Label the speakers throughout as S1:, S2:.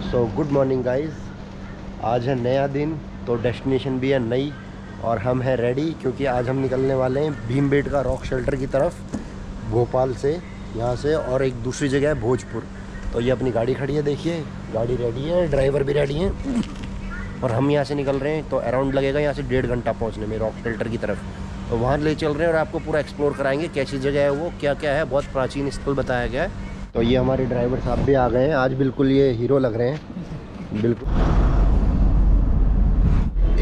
S1: So good morning guys, आज है नया दिन तो डेस्टिनेशन भी है नई और हम हैं रेडी क्योंकि आज हम निकलने वाले हैं भीमबेटका रॉक शेल्टर की तरफ भोपाल से, यहाँ से, और एक दूसरी जगह है भोजपुर। तो ये अपनी गाड़ी खड़ी है, देखिए गाड़ी रेडी है, ड्राइवर भी रेडी है और हम यहाँ से निकल रहे हैं। तो अराउंड लगेगा यहाँ से 1.5 घंटा पहुँचने में रॉक शेल्टर की तरफ। तो वहाँ ले चल रहे हैं और आपको पूरा एक्सप्लोर कराएंगे कैसी जगह है वो, क्या क्या है। बहुत प्राचीन स्थल बताया गया है। तो ये हमारे ड्राइवर साहब भी आ गए हैं आज, बिल्कुल ये हीरो लग रहे हैं बिल्कुल।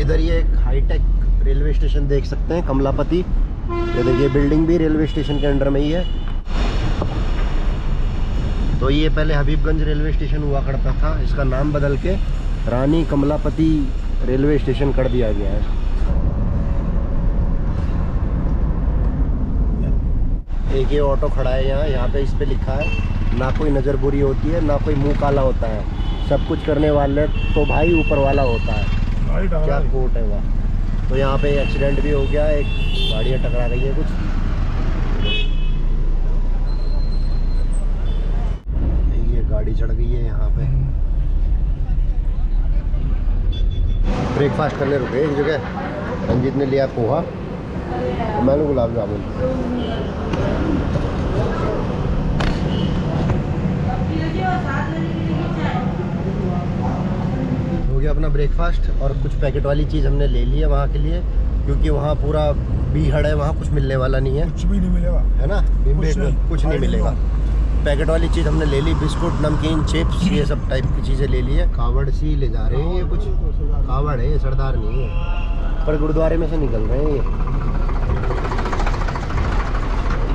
S1: इधर ये एक हाईटेक रेलवे स्टेशन देख सकते हैं, कमलापति। ये देखिए बिल्डिंग भी रेलवे स्टेशन के अंडर में ही है। तो ये पहले हबीबगंज रेलवे स्टेशन हुआ करता था, इसका नाम बदल के रानी कमलापति रेलवे स्टेशन कर दिया गया है। एक ये ऑटो खड़ा है यहाँ पे इस पे लिखा है ना कोई नज़र बुरी होती है ना कोई मुंह काला होता है, सब कुछ करने वाले तो भाई ऊपर वाला होता है। क्या कोट है वह। तो यहाँ पे एक्सीडेंट भी हो गया, एक गाड़ियाँ टकरा गई है कुछ। ये गाड़ी चढ़ गई है यहाँ पे। ब्रेकफास्ट करने रुके एक जगह, रंजीत ने लिया पोहा, मैंने गुलाब जामुन। हो गया अपना ब्रेकफास्ट और कुछ पैकेट वाली चीज़ हमने ले ली है वहाँ के लिए, क्योंकि वहाँ पूरा बीहड़ है, वहाँ कुछ मिलने वाला नहीं है,
S2: कुछ भी नहीं मिलेगा,
S1: है ना। कुछ नहीं मिलेगा। पैकेट वाली चीज़ हमने ले ली, बिस्कुट, नमकीन, चिप्स, ये सब टाइप की चीज़ें ले ली है। कावड़ सी ले जा रहे हैं, ये कुछ कावड़ है, ये सरदार नहीं है, पर गुरुद्वारे में से निकल रहे हैं ये।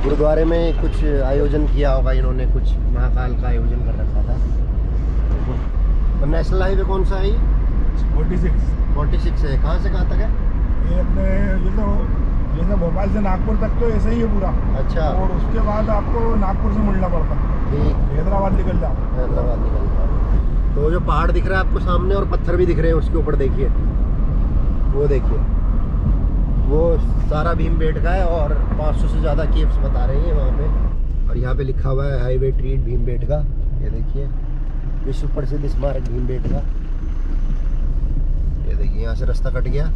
S1: गुरुद्वारे में कुछ आयोजन किया होगा इन्होंने, कुछ महाकाल का आयोजन कर रखा था। और नेशनल हाईवे कौन सा है ये? 46 है। कहाँ से कहाँ तक है
S2: ये? अपने ये तो जैसे भोपाल से नागपुर तक तो ऐसे ही है पूरा।
S1: अच्छा।
S2: और उसके बाद आपको नागपुर से मुड़ना पड़ता है, हैदराबाद निकल जाओ।
S1: हैदराबाद निकल जाओ। तो जो पहाड़ दिख रहा है आपको सामने और पत्थर भी दिख रहे हैं उसके ऊपर, देखिए वो, देखिए वो सारा भीमबेटका है और 500 से ज़्यादा केव्स बता रहे हैं वहाँ पे। और यहाँ पे लिखा हुआ है हाईवे ट्रीट भीमबेटका। ये देखिए विश्व प्रसिद्ध स्मारक भीमबेटका। ये देखिए यहाँ से रास्ता कट गया।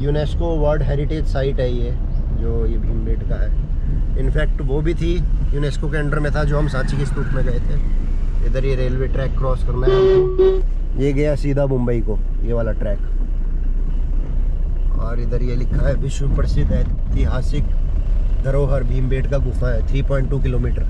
S1: यूनेस्को वर्ल्ड हेरिटेज साइट है ये, जो ये भीमबेटका है। इनफैक्ट वो भी थी यूनेस्को के अंडर में था जो हम सांची के स्तूप में गए थे। इधर ये रेलवे ट्रैक क्रॉस करना है हमको, ये गया सीधा मुंबई को, ये वाला ट्रैक। और इधर ये लिखा है विश्व प्रसिद्ध ऐतिहासिक धरोहर भीमबेटका गुफा है, 3.2 किलोमीटर।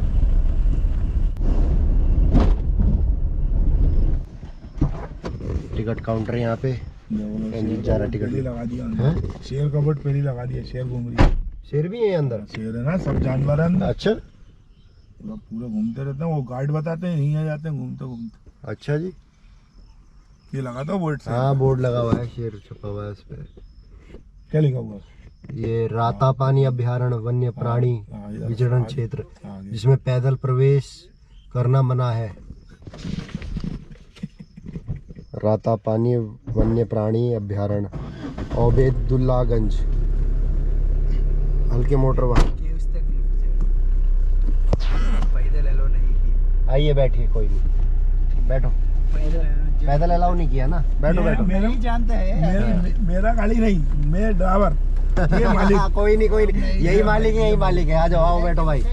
S1: टिकट काउंटर यहाँ पे जा रहा, टिकट
S2: लगा दिया। शेर कबट पहले लगा दिया, शेर घूम रही है।
S1: शेर भी है अंदर?
S2: शेर है ना, सब जानवर है अंदर।
S1: अच्छा,
S2: पूरे घूमते रहते हैं, वो गाइड बताते हैं, यहीं आ जाते हैं घूमते घूमते।
S1: अच्छा जी।
S2: ये लगा था बोर्ड से?
S1: हाँ, बोर्ड लगा हुआ है, शेर छपा हुआ है इस पे।
S2: क्या लिखा हुआ?
S1: ये रातापानी अभ्यारण्य वन्य प्राणी विचरण क्षेत्र, जिसमें पैदल प्रवेश करना मना है। रातापानी वन्य प्राणी अभ्यारण्य, ओबेदुल्लागंज। हल्के मोटर वाहन आइए, बैठिए, कोई नहीं, बैठो। पैदल अलाउ नहीं किया ना, बैठो बैठो।
S2: मेरा नहीं जानते हैं, मेरा गाड़ी नहीं, मैं ड्राइवर, ये मालिक।
S1: कोई नहीं, यही मालिक है, यही मालिक है। आ जाओ, आओ बैठो भाई,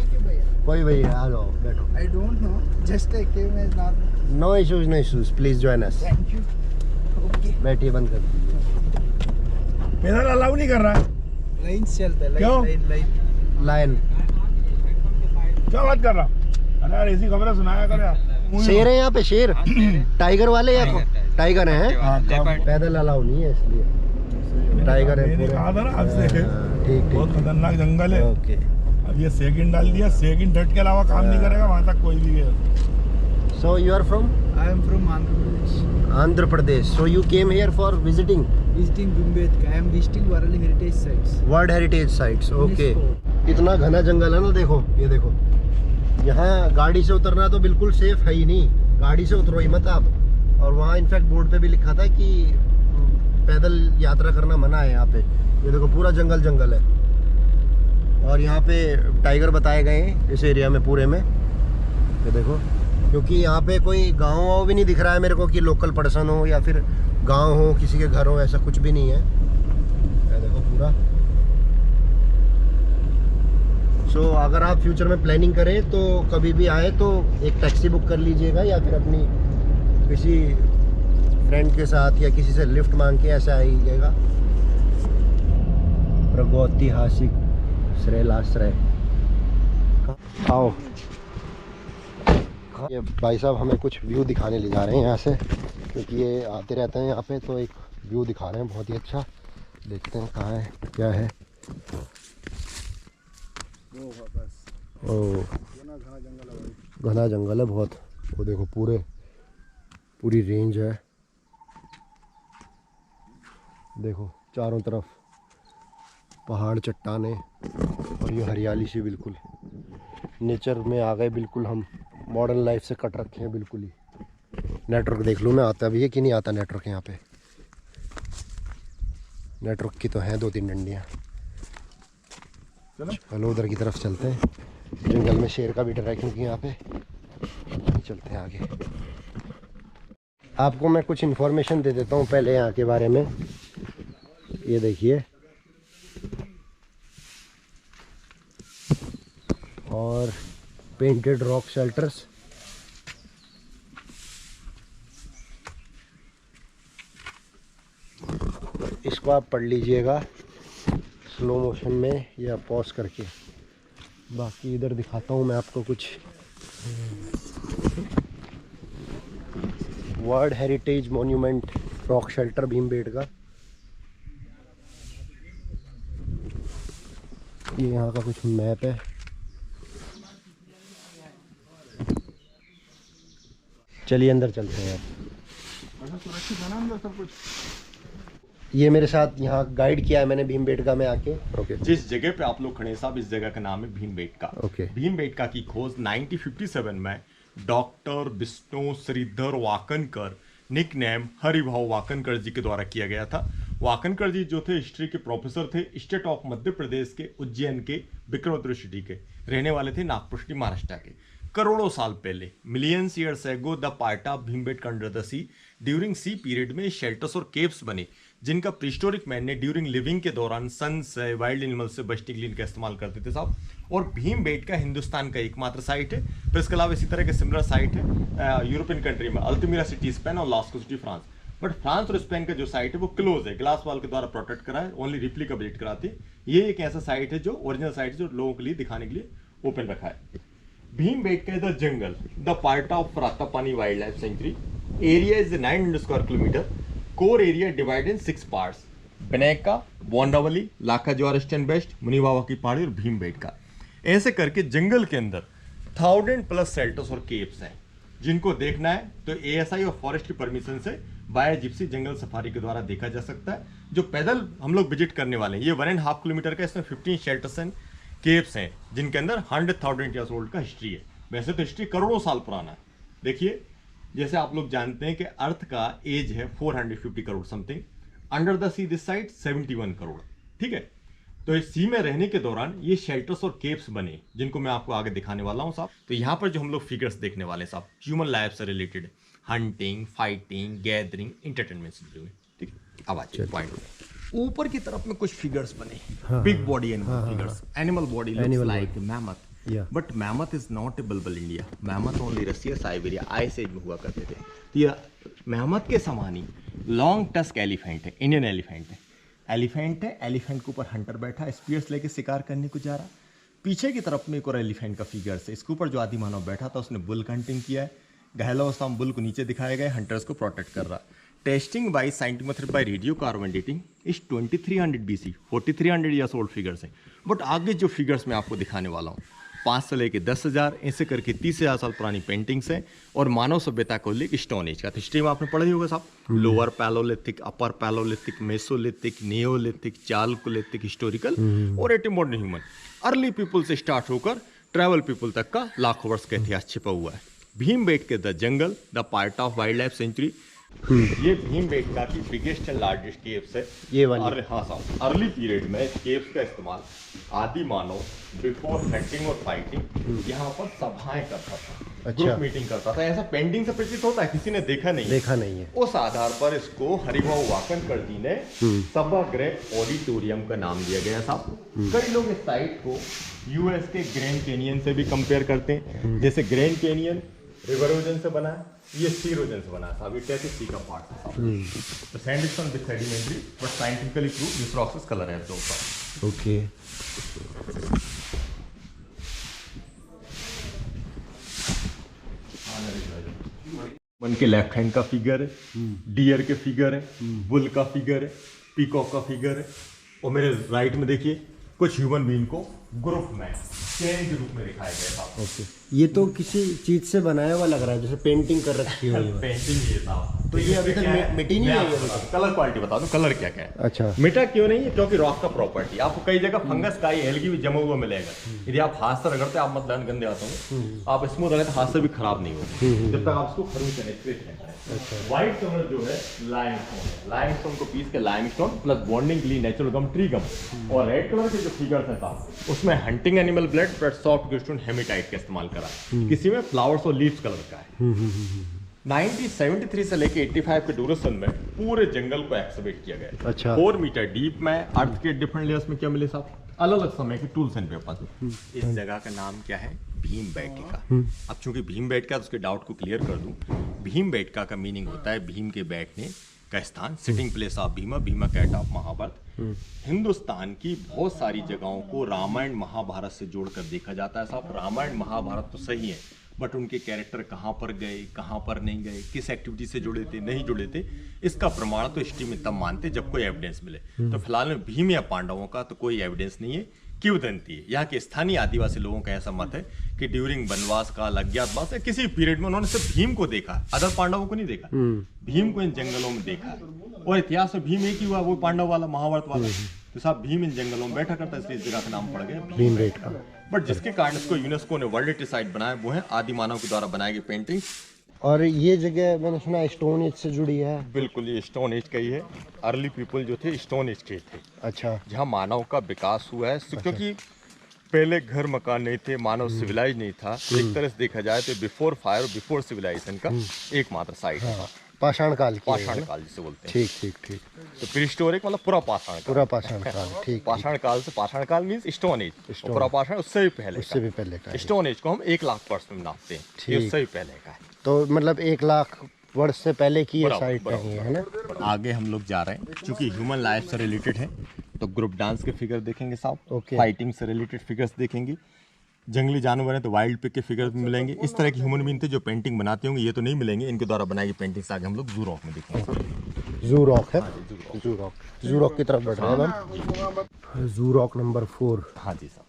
S1: कोई भाई, आ जाओ बैठो।
S2: I don't know, just I came as not.
S1: No issues, please join us.
S2: Thank you. Okay.
S1: बैठिए, बंद कर दीजिए।
S2: पैदल अलाउ नहीं कर रहा है,
S3: लाइन चलता है।
S2: क्यों?
S1: लाइन
S2: क्या बात कर रहा? अरे यार ऐसी खबरें सुनाया कर यार।
S1: शेर है यहाँ पे, शेर टाइगर वाले या टाइगर है। पैदल अलाउ नहीं है इसलिए टाइगर है।
S2: मैंने कहा था ना आपसे,
S1: ठीक,
S2: बहुत खतरनाक जंगल है।
S1: ओके।
S2: अब ये सेकंड डाल दिया, सेकंड थर्ड के अलावा काम नहीं करेगा वहाँ तक कोई भी है।
S1: So you are from?
S3: I am from Andhra Pradesh.
S1: Andhra Pradesh. So you came here for visiting?
S3: Visiting Bhimbetka. I am visiting World Heritage Sites.
S1: World heritage sites. Okay. इतना घना जंगल है ना, देखो ये देखो। यहाँ गाड़ी से उतरना तो बिल्कुल सेफ है ही नहीं, गाड़ी से उतरो ही मत आप। और वहाँ इनफैक्ट बोर्ड पे भी लिखा था कि पैदल यात्रा करना मना है यहाँ पे। ये देखो पूरा जंगल जंगल है। और यहाँ पे टाइगर बताए गए हैं इस एरिया में पूरे में। ये देखो, क्योंकि यहाँ पे कोई गाँव वाँव भी नहीं दिख रहा है मेरे को कि लोकल पर्सन हो या फिर गांव हो, किसी के घर हो, ऐसा कुछ भी नहीं है। ये देखो पूरा। सो अगर आप फ्यूचर में प्लानिंग करें तो कभी भी आए तो एक टैक्सी बुक कर लीजिएगा या फिर अपनी किसी फ्रेंड के साथ या किसी से लिफ्ट मांग के ऐसे आइएगा। प्रागैतिहासिक श्रेलाश्रय। आओ, ये भाई साहब हमें कुछ व्यू दिखाने ले जा रहे हैं यहाँ से, क्योंकि ये आते रहते हैं यहाँ पे, तो एक व्यू दिखा रहे हैं बहुत ही अच्छा। देखते हैं कहाँ है, क्या है। ओह, घना जंगल है बहुत। वो देखो पूरी रेंज है। देखो चारों तरफ पहाड़, चट्टाने और ये हरियाली सी, बिल्कुल नेचर में आ गए बिल्कुल हम। मॉडर्न लाइफ से कट रखे हैं बिल्कुल ही। नेटवर्क देख लूँ मैं आता भी है कि नहीं आता नेटवर्क यहाँ पे। नेटवर्क की तो हैं 2-3 डंडियाँ। चलो उधर की तरफ चलते हैं। जंगल में शेर का भी डर है क्योंकि यहाँ पे। चलते हैं आगे। आपको मैं कुछ इन्फॉर्मेशन दे देता हूँ पहले यहाँ के बारे में। ये देखिए, और पेंटेड रॉक शेल्टर्स। इसको आप पढ़ लीजिएगा स्लो मोशन में या पॉज करके। बाकी इधर दिखाता हूँ मैं आपको कुछ। World heritage monument rock shelter Bhimbetka. ये यहाँ का कुछ मैप है। चलिए अंदर चलते हैं आप।
S2: सुरक्षित है ना अंदर सब कुछ?
S1: ये मेरे साथ यहाँ गाइड किया है मैंने भीमबेटका में आके। ओके।
S4: जिस जगह पे आप लोग खड़े हैं साहब, इस जगह का नाम है भीमबेटका।
S1: ओके।
S4: भीमबेटका की खोज 1957 में doctor Vishnu Shridhar Wakankar, nickname Haribhau Wakankar ji के द्वारा किया गया था। वाकनकर जी जो थे हिस्ट्री के प्रोफेसर थे, स्टेट ऑफ मध्य प्रदेश के उज्जैन के विक्रमोत्तर सिटी के रहने वाले थे, नागपुर सिटी महाराष्ट्र के। करोड़ों साल पहले millions years ago the part of Bhimbetka under the sea during sea period में शेल्टर्स और केव्स बने, जिनका प्रीहिस्टोरिक मैन ने ड्यूरिंग लिविंग के दौरान सन से, वाइल्ड एनिमल से बचने के लिए इनका इस्तेमाल करते थे साहब। और भीमबेटका हिंदुस्तान का एकमात्र साइट है। फिर इसके अलावा इसी तरह के सिमिलर साइट है यूरोपियन कंट्री में, अल्तमीरा सिटी स्पेन और LASCO city France. But France और स्पेन का जो साइट है वो क्लोज है, ग्लास वॉल के द्वारा प्रोटेक्ट करा है, ओनली रिप्लिका विजिट कराते हैं। ये एक ऐसा साइट है जो ओरिजिनल साइट है, जो लोगों के लिए दिखाने के लिए ओपन रखा है। Bhimbetka the jungle the part of Ratapani wild life century. Area is 900 square kilometre. Core area divided in 6 parts: बनेका, बोंडावली, लाखाज्वार ईस्टर्न बेस्ट, मुनीवावा की पहाड़ी और भीमबेटका। ऐसे करके जंगल के अंदर 1000+ शेल्टर्स और केव्स हैं, जिनको देखना है तो ASI और फॉरेस्ट की परमिशन से बाय जिप्सी जंगल सफारी के द्वारा देखा जा सकता है। जो पैदल हम लोग विजिट करने वाले हैं, ये 1.5 किलोमीटर का, इसमें 15 शेल्टर्स एंड केव्स हैं, जिनके अंदर 100,000 ईयर्स ओल्ड का हिस्ट्री है। वैसे तो हिस्ट्री करोड़ों साल पुराना है। देखिए, जैसे आप लोग जानते हैं कि अर्थ का एज है 450 crore something. Under the see this side 71 crore. ठीक है, तो इस सी में रहने के दौरान ये शेल्टर्स और केव्स बने, जिनको मैं आपको आगे दिखाने वाला हूं साहब। तो यहाँ पर जो हम लोग फिगर्स देखने वाले हैं साहब, ह्यूमन लाइफ से related, hunting, fighting, gathering, entertainment से जुड़े हुए। ठीक है, अब आइए पॉइंट। ऊपर की तरफ में कुछ फिगर्स बने, big body animal figures. Animal body looks like mammoth, but mammoth is not able India. Mammoth only Russia, Siberia, ice age में हुआ करते थे। तो ये मैमथ के समान ही लॉन्ग टस्क एलिफेंट है, इंडियन एलिफेंट है। एलिफेंट है, एलिफेंट के ऊपर हंटर बैठा, स्पीयर्स लेके शिकार करने को जा रहा। पीछे की तरफ में एक और एलिफेंट का फिगर है, इसके ऊपर जो आदि मानव बैठा था उसने बुल हंटिंग किया है। घायल अवस्था में बुल को नीचे दिखाया गया, हंटर्स को प्रोटेक्ट कर रहा। Testing bye scientific method by radio carbon dating इस 2300 BC, 4300 ईयर्स ओल्ड फिगर्स हैं। बट आगे जो फिगर्स मैं आपको दिखाने वाला हूँ, 5 से लेके 10,000 ऐसे करके 30,000 साल पुरानी पेंटिंग्स हैं। और मानव सभ्यता को लेकर स्टोन एज का हिस्ट्री में आपने पढ़ा ही होगा साहब। Lower palaeolithic, upper palaeolithic, mesolithic, neolithic, chalcolithic, historical और एटी मॉडर्न ह्यूमन। अर्ली पीपल से स्टार्ट होकर ट्राइबल पीपल तक का लाखों वर्ष का इतिहास छिपा हुआ है। Bhimbetka the jungle the part of wild life sanctuary. ये भीमबेटका की बिगेस्ट एंड लार्जेस्ट केव्स है ये वाली। हाँ साहब, अर्ली पीरियड में केव्स का इस्तेमाल आदि मानव बिफोर हंटिंग और फाइटिंग यहाँ पर सभाएं करता था।
S1: अच्छा।
S4: ग्रुप मीटिंग करता था। ऐसा पेंटिंग से प्रतीत होता है, किसी ने देखा नहीं है।
S1: देखा नहीं है।
S4: उस आधार पर इसको हरिभाऊ वाकनकर जी ने सभागृह ऑडिटोरियम का नाम दिया गया साहब। कई लोग इस साइट को यूएस के ग्रैंड कैनियन से भी कंपेयर करते हैं। जैसे ग्रैंड कैनियन रिवर ओजन से बना है, ये सी ओजन से बना है साहब। ये टैटिस सी का पार्ट है साहब। तो sandstone with sedimentary but scientifically prove this rock is colour है तो
S1: ओके।
S4: मन के लेफ्ट हैंड का फिगर है, डियर के फिगर है, बुल का फिगर है, पीकॉक का फिगर है, और मेरे राइट में देखिए कुछ ह्यूमन बीइंग को ग्रुप में चेन के रूप में दिखाया गया था।
S1: ओके, ये तो किसी चीज से बनाया हुआ लग रहा है, जैसे पेंटिंग कर रखी हुई है।
S4: पेंटिंग ये था।
S1: तो ये अभी तक मिटी नहीं है।
S4: कलर क्वालिटी बता दो, कलर क्या क्या है।
S1: अच्छा,
S4: मिटा क्यों नहीं है? क्योंकि रॉक का प्रॉपर्टी आपको कई जगह फंगस का एल्गी भी जमा हुआ मिलेगा। यदि आप हाथ से रगड़ते आप मतलब गंदे आते हो, आप स्मूथ रहे तो हाथ से भी खराब नहीं होगा जब तक आप इसको खरूच करें। व्हाइट कलर जो है लाइमस्टोन है, लाइमस्टोन को पीस के लाइमस्टोन प्लस बॉन्डिंग के लिए नेचुरल गम, ट्री गम। और रेड कलर के जो फिगर्स हैं साहब उसमें hunting animal blood but soft crystal hematite का इस्तेमाल करा है। किसी में फ्लावर्स और लीव्स कलर का है। 1973 से लेके 85 के ड्यूरेशन में पूरे जंगल को एक्सकवेट किया गया।
S1: अच्छा।
S4: 4 मीटर डीप में अर्थ के डिफरेंट लेयर्स में क्या मिले साहब? अलग अलग समय के टूल्स एंड पेपर्स। इस जगह का नाम क्या है? भीमबेटका। अब चूंकि भीमबेटका है तो उसके डाउट को क्लियर कर दूं। भीमबेटका का मीनिंग होता है भीम के बैठने का स्थान, sitting place of Bhima, Bhima cat of Mahabharata. Hindustan की बहुत सारी जगहों को रामायण महाभारत से जोड़कर देखा जाता है साहब। रामायण महाभारत तो सही है बट उनके कैरेक्टर कहाँ पर गए, कहाँ पर नहीं गए, किस एक्टिविटी से जुड़े थे, नहीं जुड़े थे, इसका प्रमाण तो हिस्ट्री में तब मानते जब कोई एविडेंस मिले। तो फिलहाल में भीम या पांडवों का तो कोई एविडेंस नहीं है। किंवदंती है, यहाँ के स्थानीय आदिवासी लोगों का ऐसा मत है कि ड्यूरिंग वनवास काल, अज्ञातवास या किसी पीरियड में उन्होंने सिर्फ भीम को देखा, अदर पांडवों को नहीं देखा। भीम को इन जंगलों में देखा है और इतिहास में भीम एक ही हुआ, वो पांडव वाला, महाभारत वाला। तो साहब भीम इन जंगलों में बैठा करता है इसलिए इस जगह का नाम पड़ गया भीमबेटका। बट जिसके कारण इसको यूनेस्को ने वर्ल्ड हेरिटेज साइट बनाया वो है आदि मानव के द्वारा बनाई गई पेंटिंग।
S1: और ये जगह मैंने सुना स्टोन एज से जुड़ी है।
S4: बिल्कुल, ये स्टोन एज का ही है। अर्ली पीपल जो थे स्टोन एज के थे।
S1: अच्छा,
S4: जहाँ मानव का विकास हुआ है। क्योंकि पहले घर मकान नहीं थे, मानव सिविलाइज नहीं था। एक तरह से देखा जाए तो बिफोर फायर, बिफोर सिविलाइजेशन का एकमात्र साइट है।
S1: पाषाण काल की।
S4: पाषाण काल जिसे बोलते हैं।
S1: ठीक ठीक ठीक।
S4: तो प्रीहिस्टोरिक मतलब पूरा पाषाण काल।
S1: पूरा पाषाण काल, ठीक।
S4: पाषाण काल से, पाषाण काल मींस स्टोन एज, पूरा पाषाण उससे भी पहले,
S1: उससे भी पहले का।
S4: स्टोन एज को हम 1 लाख वर्ष में नापते हैं, ये उससे भी पहले का है।
S1: तो मतलब 1 लाख वर्ष से पहले की ये साइट
S4: बराबर,
S1: है ना।
S4: आगे हम लोग जा रहे हैं क्योंकि ह्यूमन लाइफ से रिलेटेड है तो ग्रुप डांस के फिगर देखेंगे साहब, फाइटिंग से रिलेटेड फिगर्स देखेंगे, जंगली जानवर हैं तो वाइल्ड पिग के फिगर्स मिलेंगे। इस तरह की ह्यूमन बीइंग थे जो पेंटिंग बनाते होंगे, ये तो नहीं मिलेंगे। इनके द्वारा बनाई गई पेंटिंग्स आगे हम लोग जू रॉक में देखेंगे।
S1: जू रॉक है, जू रॉक की तरफ बढ़ रहे हैं हम। जू रॉक नंबर 4।
S4: हाँ जी साहब।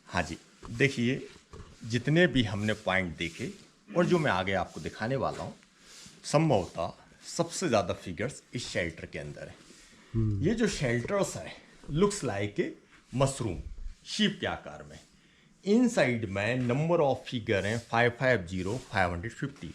S4: हाँ जी, देखिए जितने भी हमने पॉइंट देखे और जो मैं आगे आपको दिखाने वाला हूँ, संभवतः सबसे ज़्यादा फिगर्स इस शेल्टर के अंदर है। ये जो शेल्टर्स है लुक्स लाइक ए मशरूम, शीप के आकार में। इनसाइड में नंबर ऑफ फिगर हैं 550, 550।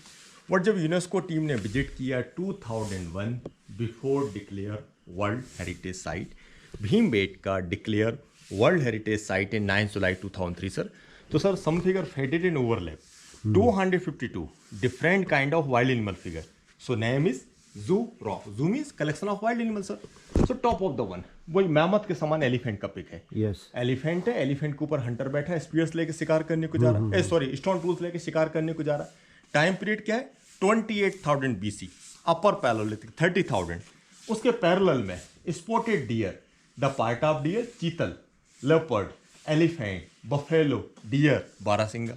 S4: बट जब यूनेस्को टीम ने विजिट किया 2001, before declare world heritage site, Bhimbetka declare world heritage site in 9 July 2003 sir. तो sir some figure faded in overlap 252 different kind of wild animal figure. So name is Zoo Rock. Zoo means collection of wild animals sir. So top of the one वही mammoth के समान elephant का pick है।
S1: Yes,
S4: elephant है, elephant के ऊपर Hunter बैठा है, स्पीयर्स लेके शिकार करने को जा रहा है, सॉरी स्टोन टूल्स लेके शिकार करने को जा रहा है। टाइम पीरियड क्या है? 28,000 BC, अपर पैलोलिथिक 30,000। उसके पैरेलल में spotted deer, the part of dear, चीतल, लेपर्ड, एलिफेंट, बफेलो, डियर, बारहसिंगा।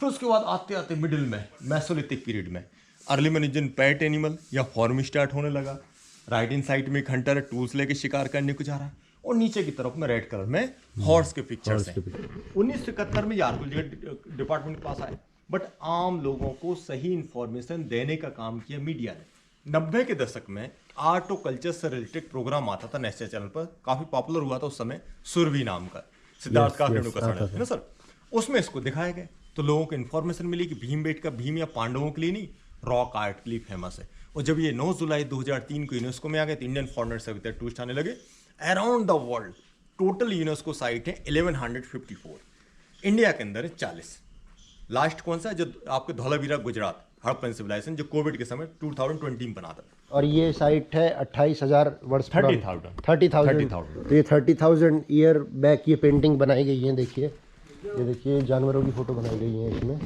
S4: फिर उसके बाद आते आते मिडिल में मेसोलिथिक पीरियड में अर्ली मेनिजन पैट एनिमल या फॉर्म स्टार्ट होने लगा। राइट इन साइड में एक हंटर है, टूल्स लेके शिकार करने को जा रहा है। और नीचे की तरफ में रेड कलर में हॉर्स के पिक्चर्स हैं। 1971 में आर्कियोलॉजी डिपार्टमेंट के पास आए बट आम लोगों को सही इंफॉर्मेशन देने का काम किया मीडिया ने। 90 के दशक में आर्ट और कल्चर से रिलेटेड प्रोग्राम आता था नेशनल चैनल पर, काफी पॉपुलर हुआ था उस समय, सुरभि नाम का, सिद्धार्थ काफरेणु का है ना सर। उसमें इसको दिखाया गया तो लोगों को इन्फॉर्मेशन मिली कि भीमबेटका भीम या पांडवों के लिए नहीं, रॉक आर्ट के लिए फेमस है। और जब ये 9 जुलाई 2003 को यूनेस्को में आ गए तो इंडियन फॉरेनर्स अभी तक टूरिस्ट आने लगे। Around the world total UNESCO site है 1154, इंडिया के अंदर है 40। लास्ट कौन सा है? जो आपके धौलावीरा गुजरात हड़प्पन सिविलाइजेशन, जो कोविड के समय 2020 में बना था।
S1: और ये साइट है 28,000 वर्ष
S4: 30,000
S1: तो ये 30,000 ईयर बैक ये पेंटिंग बनाई गई है। देखिए, ये देखिए जानवरों की फोटो बनाई गई है इसमें।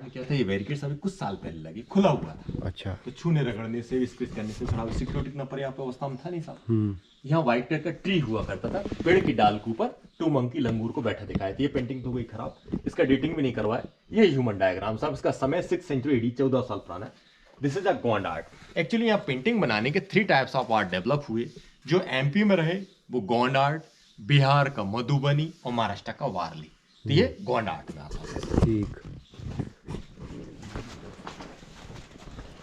S4: क्या था, ये बैरिकेड्स अभी कुछ साल पहले लगे, खुला हुआ था।
S1: अच्छा।
S4: तो छूने रगड़ने से, स्क्रीच करने से खराब, सिक्योरिटी इतना पर्याप्त अवस्था में था नहीं साहब। यहाँ व्हाइट कलर का ट्री हुआ करता था, पेड़ की डाल के ऊपर 2 मंकी लंगूर को बैठा दिखाया था। ये पेंटिंग तो गई खराब, इसका डेटिंग भी नहीं करवाया। ये ह्यूमन डायग्राम साहब, इसका समय 6th सेंचुरी एडी, 14 साल पुराना है। This is a Gond art. Actually यहाँ पेंटिंग बनाने के 3 टाइप्स ऑफ आर्ट डेवलप हुए। जो एमपी में रहे वो गोंड आर्ट, बिहार का मधुबनी और महाराष्ट्र का वारली। तो ये गोंड आर्ट में आता है।
S1: ठीक।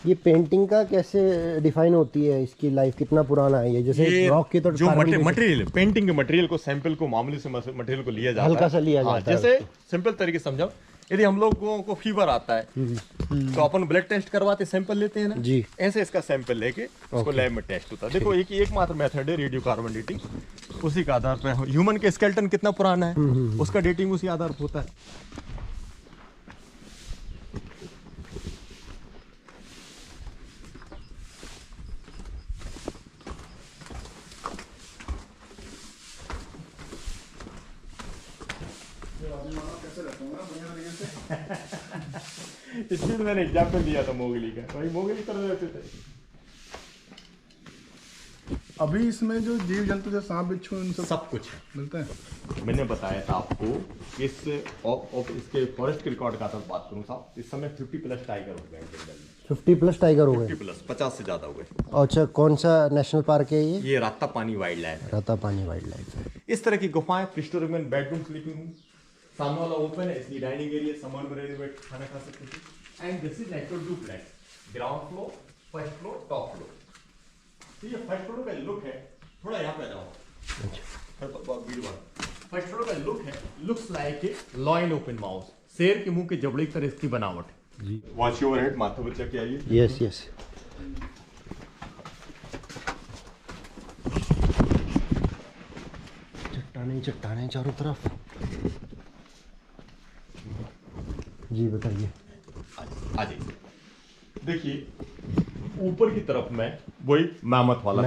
S1: ये पेंटिंग का कैसे डिफाइन होती है, इसकी लाइफ कितना पुराना है? ये जैसे रॉक की तो
S4: जो मटेरियल, पेंटिंग के मटेरियल को, सैंपल को, मामूली से मटेरियल को लिया जाता है,
S1: हल्का सा लिया जाता है।
S4: जैसे सिंपल तरीके से समझाओ, यदि हम लोगों को फीवर आता है तो अपन ब्लड टेस्ट करवाते, सैंपल लेते हैं ना
S1: जी।
S4: ऐसे इसका सैंपल लेके उसको लैब में टेस्ट होता है। देखो एकमात्र मेथड है रेडियो कार्बन डेटिंग, उसी के आधार पर ह्यूमन के स्केलेटन कितना पुराना है उसका डेटिंग उसी आधार पर होता है। इसलिए मैंने एग्जाम्पल दिया था मोगली का, भाई मोगली कर रहे थे।
S2: अभी इसमें जो जीव जंतु जो सांप बिच्छू इन
S4: सब कुछ है।
S2: मिलते हैं।
S4: मैंने बताया था आपको इसके फॉरेस्ट के रिकॉर्ड का बात करूं साहब, इस समय 50+ टाइगर हो गए जंगल में।
S1: 50+ टाइगर हो गए?
S4: 50 से ज्यादा हो गए।
S1: अच्छा, कौन सा नेशनल पार्क है ये?
S4: ये रातापानी वाइल्ड लाइफ है।
S1: रातापानी वाइल्ड लाइफ है।
S4: इस तरह की गुफाएं, प्रीस्टोरिक बेडरूम, स्लीपिंग रूम, सामने वाला ओपन है इसलिए डाइनिंग एरिया, सामान में बैठ खाना खा सकते थे। And this is natural duplex, ground floor, first floor, top floor. तो ये फर्स्ट फ्लोर का लुक है, थोड़ा यहाँ पे जाओ। फर्स्ट फ्लोर का लुक है, लुक्स लाइक ए लॉयन ओपन माउस, शेर के मुंह के जबड़े की तरह इसकी बनावट है जी। वॉच योर हेड, माथा बच्चा के आइए।
S1: Yes yes. चट्टाने चारों तरफ। जी बताइए।
S4: आ जाइए, देखिए ऊपर की तरफ में वही मैमथ वाला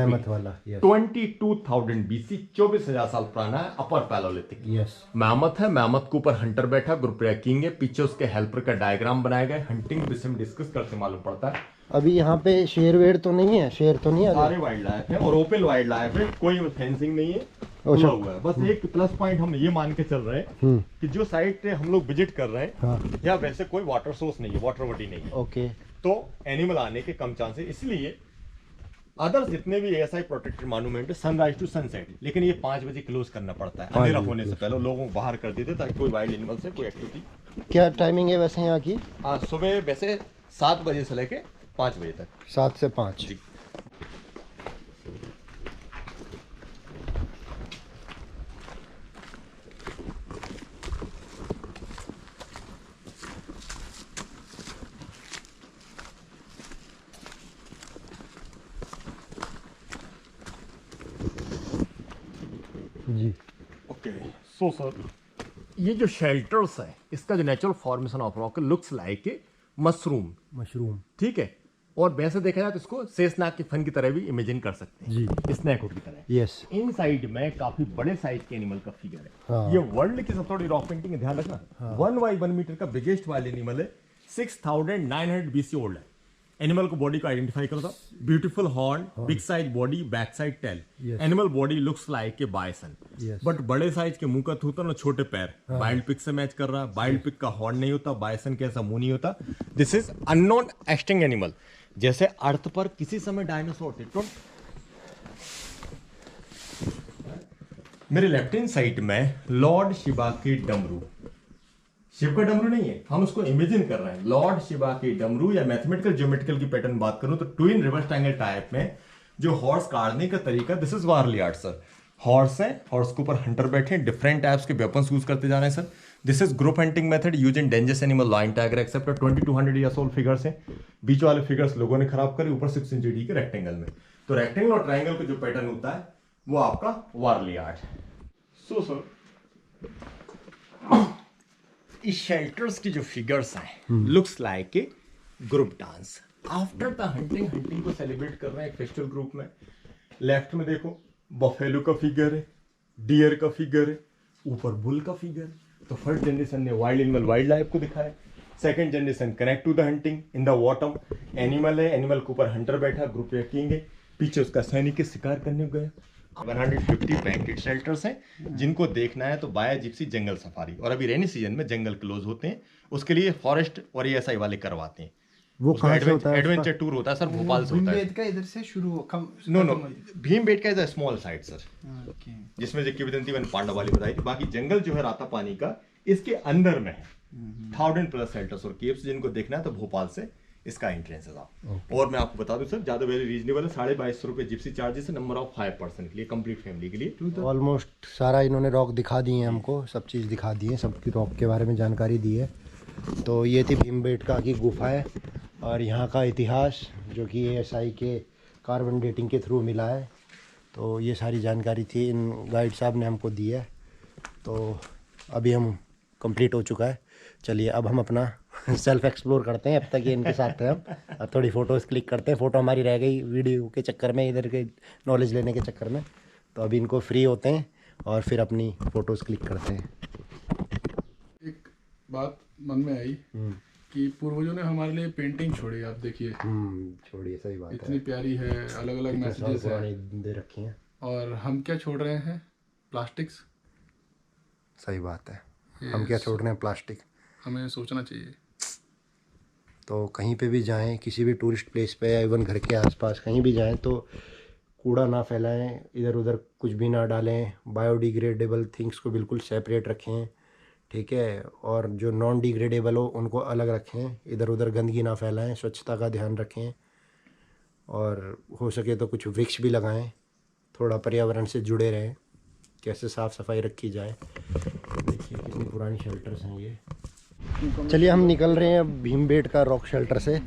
S4: 22,000 BC, 24,000 साल पुराना है, अपर पैलोलिथिक।
S1: यस।
S4: मैमथ है, मैमथ के ऊपर हंटर बैठा, ग्रुप किंग है, पीछे उसके हेल्पर का डायग्राम बनाया गया। हंटिंग विषय में डिस्कस करते मालूम पड़ता है।
S1: अभी यहाँ पे शेर वेर तो नहीं है? शेर तो नहीं है?
S4: सारे वाइल्ड लाइफ है और ओपन वाइल्ड लाइफ है, कोई फेंसिंग नहीं है, खुला हुआ है। बस एक प्लस पॉइंट हम ये मान के चल रहे हैं कि जो साइट हम लोग विजिट कर रहे हैं यहाँ वैसे कोई वाटर सोर्स नहीं है, वाटर बॉडी नहीं है।
S1: ओके।
S4: तो एनिमल आने के कम चांस है, इसलिए अदर्स जितने भी ऐसा प्रोटेक्टेड मॉन्यूमेंट है सनराइज टू सनसेट, लेकिन ये 5 बजे क्लोज करना पड़ता है, अंधेरा होने से पहले लोगों को बाहर कर देते ताकि कोई वाइल्ड एनिमल से कोई एक्टिविटी।
S1: क्या टाइमिंग है वैसे यहाँ की?
S4: सुबह वैसे 7 बजे से लेके 5 बजे तक।
S1: 7 से 5
S4: जी।
S1: जी।
S4: ओके, सो सर ये जो शेल्टर्स है इसका जो natural formation of rock looks like A mushroom, ठीक है। और वैसे देखा जाए तो इसको शेषनाग के फन की तरह भी इमेजिन कर सकते हैं जी, स्नैक की तरह।
S1: यस।
S4: इन साइड में काफी बड़े साइज के एनिमल का फिगर है।
S1: हाँ।
S4: ये वर्ल्ड की सबसे बड़ी रॉक पेंटिंग है, ध्यान रखना। 1 by 1 मीटर का बिगेस्ट वाइल्ड एनिमल है, 6,900 BC ओल्ड है। एनिमल को बॉडी को आइडेंटिफाई करो था, beautiful horn, big size body, back side tail. Animal body looks like a bison, but बड़े साइज के मुंह का थूता ना छोटे पैर, वाइल्ड पिग से मैच कर रहा है। वाइल्ड पिग का हॉर्न नहीं होता, बाइसन के ऐसा मुंह नहीं होता। This is unknown extinct animal. जैसे अर्थ पर किसी समय डायनासोर थे, तो मेरे लेफ्ट हैंड साइड में लॉर्ड शिवा के डमरू, शिव का डमरू नहीं है, हम उसको इमेजिन कर रहे हैं। लॉर्ड शिवा के डमरू या मैथमेटिकल ज्योमेट्रिकल की पैटर्न बात करूं तो ट्विन रिवर्स ट्रायंगल टाइप में जो हॉर्स काटने का तरीका, this is Warli art sir. Horse है, हॉर्स के ऊपर हंटर बैठे, डिफरेंट टाइप्स के वेपन्स यूज करते जा रहे हैं sir. This is group hunting method use in dangerous animal line tiger except 2200 years old figures हैं। बीच वाले फिगर्स लोगों ने खराब करे, ऊपर 6 इंच डी के रेक्टेंगल में। तो रेक्टेंगल और ट्रायंगल का जो पैटर्न होता है वो आपका वारली आर्ट है। सो सर इस शेल्टर्स की जो फिगर्स हैं looks like A group dance after the hunting. Hunting को सेलिब्रेट कर रहे हैं एक फेस्टिवल ग्रुप में। लेफ्ट में देखो बफेलो का फिगर है, डियर का फिगर है, ऊपर बुल का फिगर है। तो फर्स्ट जनरेशन ने वाइल्ड एनिमल वाइल्ड लाइफ को दिखाया। Second generation connect to the hunting in the bottom animal है, एनिमल के ऊपर हंटर बैठा, ग्रुप किंग है, पीछे उसका सैनिक शिकार करने गया। 150 बैंकेट शेल्टर्स हैं जिनको देखना है तो बाया जिप्सी जंगल सफारी, और अभी रेनी सीजन में जंगल क्लोज होते हैं, उसके लिए फॉरेस्ट और ESI वाले करवाते हैं।
S1: वो कहाँ से होता है?
S4: एडवेंचर टूर होता है सर, भोपाल से होता है।
S3: भीमबेटका इधर से शुरू
S4: no Bhimbetka is a small site sir,
S3: okay.
S4: जिसमें जो किंवदंती मैंने पांडव वाली बताई थी। बाकी जंगल जो है राता पानी का इसके अंदर में है। 1000+ शेल्टर्स और केव्स जिनको देखना है तो भोपाल से इसका एंट्रेंस है साहब। और मैं आपको बता दूं सर ज्यादा वेरी रीजनेबल है, 2250 रुपए जिप्सी चार्जेस है, नंबर ऑफ 5 पर्सन के लिए, कंप्लीट फैमिली के लिए।
S1: ऑलमोस्ट सारा इन्होंने रॉक दिखा दिए हैं हमको, सब चीज़ दिखा दी है, सबकी रॉक के बारे में जानकारी दी है। तो ये थी भीमबेटका की गुफा है और यहाँ का इतिहास जो कि ASI के कार्बन डेटिंग के थ्रू मिला है। तो ये सारी जानकारी थी इन गाइड साहब ने हमको दी है। तो अभी हम कंप्लीट हो चुका है। चलिए अब हम अपना सेल्फ एक्सप्लोर करते हैं। अब तक ये इनके साथ थे हम, अब थोड़ी फ़ोटोज़ क्लिक करते हैं। फ़ोटो हमारी रह गई वीडियो के चक्कर में, इधर के नॉलेज लेने के चक्कर में। तो अभी इनको फ्री होते हैं और फिर अपनी फ़ोटोज़ क्लिक करते हैं।
S5: एक बात मन में आई कि पूर्वजों ने हमारे लिए पेंटिंग छोड़ी, आप देखिए
S1: छोड़िए, सही बात
S5: इतनी
S1: है।
S5: प्यारी है, अलग अलग मैसेजेस है,
S1: पुरानी दे रखी हैं।
S5: और हम क्या छोड़ रहे हैं? प्लास्टिक्स।
S1: सही बात है, हम क्या छोड़ रहे हैं? प्लास्टिक।
S5: हमें सोचना चाहिए।
S1: तो कहीं पे भी जाएं, किसी भी टूरिस्ट प्लेस पे या इवन घर के आसपास कहीं भी जाएं तो कूड़ा ना फैलाएं, इधर उधर कुछ भी ना डालें, बायोडिग्रेडेबल थिंग्स को बिल्कुल सेपरेट रखें, ठीक है। और जो नॉन डिग्रेडेबल हो उनको अलग रखें, इधर उधर गंदगी ना फैलाएं, स्वच्छता का ध्यान रखें। और हो सके तो कुछ वृक्ष भी लगाएं, थोड़ा पर्यावरण से जुड़े रहें, कैसे साफ़ सफाई रखी जाए। देखिए कितनी पुरानी शेल्टर्स हैं ये। चलिए हम निकल रहे हैं अब भीमबेटका रॉक शेल्टर से,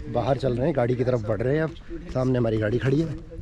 S1: बाहर चल रहे हैं, गाड़ी की तरफ बढ़ रहे हैं। अब सामने हमारी गाड़ी खड़ी है।